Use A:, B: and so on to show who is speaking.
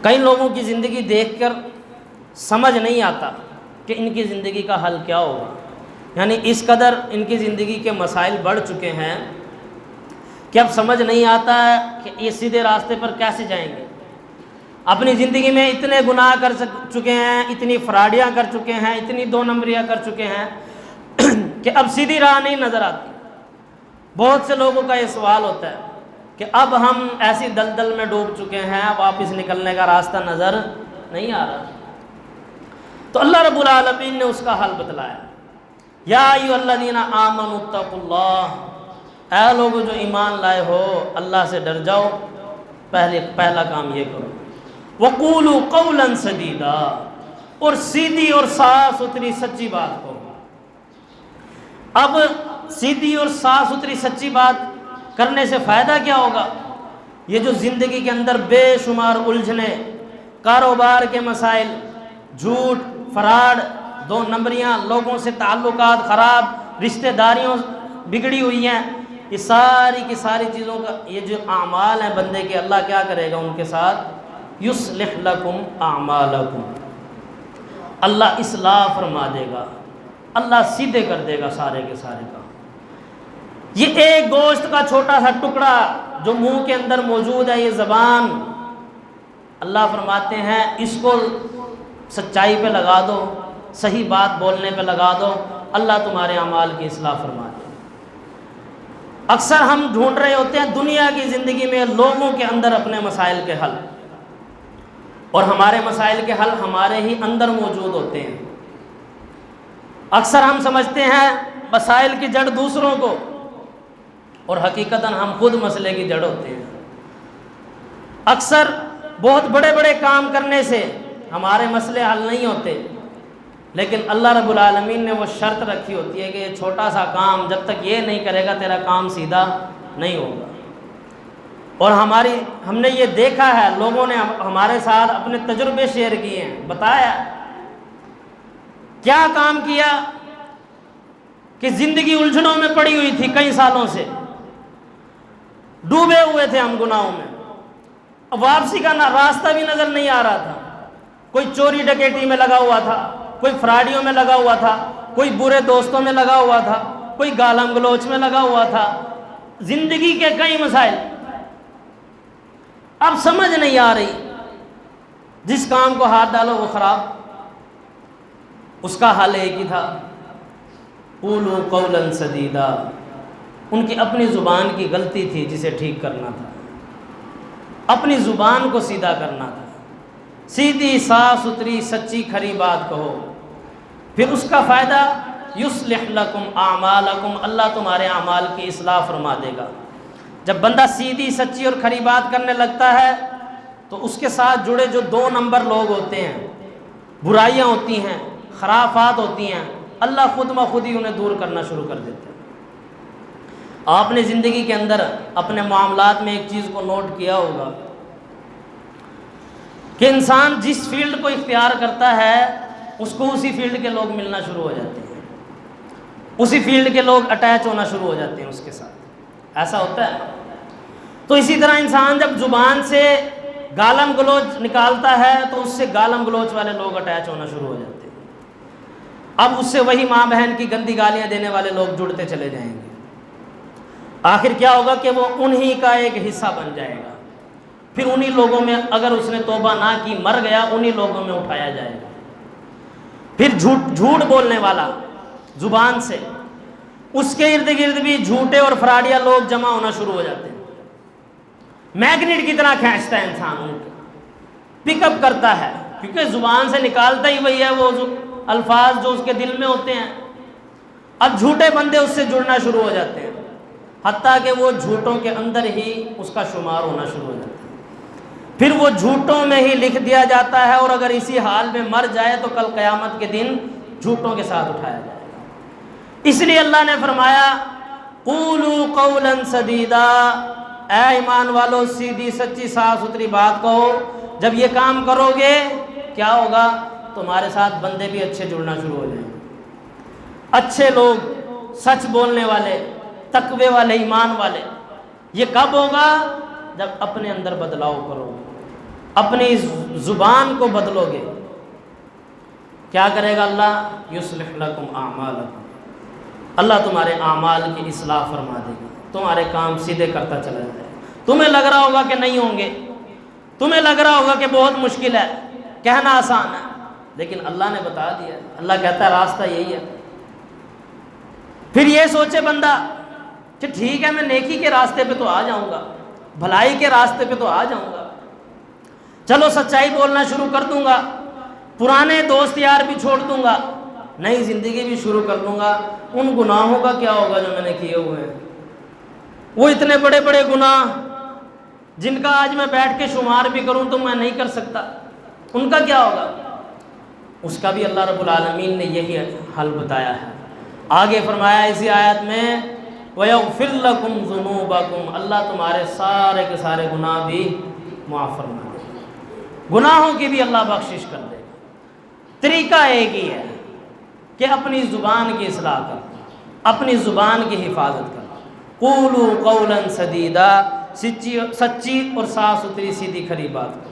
A: کئی لوگوں کی زندگی دیکھ کر سمجھ نہیں آتا کہ ان کی زندگی کا حل کیا ہوگا، یعنی اس قدر ان کی زندگی کے مسائل بڑھ چکے ہیں کہ اب سمجھ نہیں آتا ہے کہ یہ سیدھے راستے پر کیسے جائیں گے۔ اپنی زندگی میں اتنے گناہ کر چکے ہیں، اتنی فراڈیاں کر چکے ہیں، اتنی دو نمبریاں کر چکے ہیں کہ اب سیدھی راہ نہیں نظر آتی۔ بہت سے لوگوں کا یہ سوال ہوتا ہے کہ اب ہم ایسی دلدل میں ڈوب چکے ہیں، واپس نکلنے کا راستہ نظر نہیں آ رہا۔ تو اللہ رب العالمین نے اس کا حل بتلایا، یا ایھا الذین آمنوا اتقوا اللہ، اے لوگو جو ایمان لائے ہو اللہ سے ڈر جاؤ۔ پہلا کام یہ کرو، وقولوا قولا سدیدا، اور سیدھی اور صاف ستھری سچی بات کرو۔ اب سیدھی اور صاف ستھری سچی بات کرنے سے فائدہ کیا ہوگا؟ یہ جو زندگی کے اندر بے شمار الجھنے، کاروبار کے مسائل، جھوٹ، فراڈ، دو نمبریاں، لوگوں سے تعلقات خراب، رشتہ داریوں بگڑی ہوئی ہیں، یہ ساری کی ساری چیزوں کا یہ جو اعمال ہیں بندے کے، اللہ کیا کرے گا ان کے ساتھ؟ یصلح لکم اعمالکم، اللہ اصلاح فرما دے گا، اللہ سیدھے کر دے گا سارے کے سارے کام۔ یہ ایک گوشت کا چھوٹا سا ٹکڑا جو منہ کے اندر موجود ہے، یہ زبان، اللہ فرماتے ہیں اس کو سچائی پہ لگا دو، صحیح بات بولنے پہ لگا دو، اللہ تمہارے اعمال کی اصلاح فرما دے۔ اکثر ہم ڈھونڈ رہے ہوتے ہیں دنیا کی زندگی میں لوگوں کے اندر اپنے مسائل کے حل، اور ہمارے مسائل کے حل ہمارے ہی اندر موجود ہوتے ہیں۔ اکثر ہم سمجھتے ہیں مسائل کی جڑ دوسروں کو، اور حقیقتاً ہم خود مسئلے کی جڑ ہوتے ہیں۔ اکثر بہت بڑے بڑے کام کرنے سے ہمارے مسئلے حل نہیں ہوتے، لیکن اللہ رب العالمین نے وہ شرط رکھی ہوتی ہے کہ یہ چھوٹا سا کام جب تک یہ نہیں کرے گا تیرا کام سیدھا نہیں ہوگا۔ اور ہم نے یہ دیکھا ہے، لوگوں نے ہمارے ساتھ اپنے تجربے شیئر کیے ہیں، بتایا کیا کام کیا کہ زندگی الجھنوں میں پڑی ہوئی تھی، کئی سالوں سے ڈوبے ہوئے تھے ہم گناہوں میں، واپسی کا راستہ بھی نظر نہیں آ رہا تھا۔ کوئی چوری ڈکیٹی میں لگا ہوا تھا، کوئی فراڈیوں میں لگا ہوا تھا، کوئی برے دوستوں میں لگا ہوا تھا، کوئی گالم گلوچ میں لگا ہوا تھا، زندگی کے کئی مسائل۔ اب سمجھ نہیں آ رہی، جس کام کو ہاتھ ڈالو وہ خراب۔ اس کا حل ایک ہی تھا، قولوا قولا سدیدا، ان کی اپنی زبان کی غلطی تھی جسے ٹھیک کرنا تھا، اپنی زبان کو سیدھا کرنا تھا، سیدھی صاف ستھری سچی کھری بات کہو، پھر اس کا فائدہ یصلح لکم اعمالکم، اللہ تمہارے اعمال کی اصلاح فرما دے گا۔ جب بندہ سیدھی سچی اور کھری بات کرنے لگتا ہے تو اس کے ساتھ جڑے جو دو نمبر لوگ ہوتے ہیں، برائیاں ہوتی ہیں، خرافات ہوتی ہیں، اللہ خود بخود ہی انہیں دور کرنا شروع کر دیتا ہے۔ آپ نے زندگی کے اندر اپنے معاملات میں ایک چیز کو نوٹ کیا ہوگا کہ انسان جس فیلڈ کو اختیار کرتا ہے اس کو اسی فیلڈ کے لوگ ملنا شروع ہو جاتے ہیں، اسی فیلڈ کے لوگ اٹیچ ہونا شروع ہو جاتے ہیں اس کے ساتھ، ایسا ہوتا ہے۔ تو اسی طرح انسان جب زبان سے گالم گلوچ نکالتا ہے تو اس سے گالم گلوچ والے لوگ اٹیچ ہونا شروع ہو جاتے ہیں، اب اس سے وہی ماں بہن کی گندی گالیاں دینے والے لوگ جڑتے چلے جائیں گے، آخر کیا ہوگا کہ وہ انہی کا ایک حصہ بن جائے گا، پھر انہی لوگوں میں اگر اس نے توبہ نہ کی مر گیا انہی لوگوں میں اٹھایا جائے گا۔ پھر جھوٹ بولنے والا زبان سے، اس کے ارد گرد بھی جھوٹے اور فراڈیا لوگ جمع ہونا شروع ہو جاتے ہیں، میگنیٹ کی طرح کھینچتا ہے انسان ان کو، پک اپ کرتا ہے، کیونکہ زبان سے نکالتا ہی وہی ہے، وہ الفاظ جو اس کے دل میں ہوتے ہیں۔ اب جھوٹے بندے اس سے جڑنا شروع ہو جاتے ہیں، حتیٰ کہ وہ جھوٹوں کے اندر ہی اس کا شمار ہونا شروع ہو جاتا ہے، پھر وہ جھوٹوں میں ہی لکھ دیا جاتا ہے، اور اگر اسی حال میں مر جائے تو کل قیامت کے دن جھوٹوں کے ساتھ اٹھایا جائے گا۔ اس لیے اللہ نے فرمایا قولوا قولا سدیدا، اے ایمان والو سیدھی سچی صاف ستھری بات کہو۔ جب یہ کام کرو گے کیا ہوگا؟ تمہارے ساتھ بندے بھی اچھے جڑنا شروع ہو جائیں گے، اچھے لوگ، سچ بولنے والے، تقوی والے، ایمان والے۔ یہ کب ہوگا؟ جب اپنے اندر بدلاؤ کرو، اپنی زبان کو بدلو گے، کیا کرے گا اللہ؟ یصلح لکم اعمالکم، اللہ تمہارے اعمال کی اصلاح فرما دے گا، تمہارے کام سیدھے کرتا چلا جائے گا۔ تمہیں لگ رہا ہوگا کہ نہیں ہوں گے، تمہیں لگ رہا ہوگا کہ بہت مشکل ہے، کہنا آسان ہے، لیکن اللہ نے بتا دیا، اللہ کہتا ہے راستہ یہی ہے۔ پھر یہ سوچے بندہ کہ ٹھیک ہے میں نیکی کے راستے پہ تو آ جاؤں گا، بھلائی کے راستے پہ تو آ جاؤں گا، چلو سچائی بولنا شروع کر دوں گا، پرانے دوست یار بھی چھوڑ دوں گا، نئی زندگی بھی شروع کر دوں گا، ان گناہوں کا کیا ہوگا جو میں نے کیے ہوئے ہیں؟ وہ اتنے بڑے بڑے گناہ جن کا آج میں بیٹھ کے شمار بھی کروں تو میں نہیں کر سکتا، ان کا کیا ہوگا؟ اس کا بھی اللہ رب العالمین نے یہی حل بتایا ہے۔ آگے فرمایا اسی آیت میں وَيَغْفِرْ لَكُمْ ذُنُوبَكُمْ، اللہ تمہارے سارے کے سارے گناہ بھی معاف فرما دے گا، گناہوں کی بھی اللہ بخشش کر دے گا۔ طریقہ ایک ہی ہے کہ اپنی زبان کی اصلاح کر، اپنی زبان کی حفاظت کر، قولوا قولا سدیدا، سچی اور صاف ستھری سیدھی کھری بات کرو۔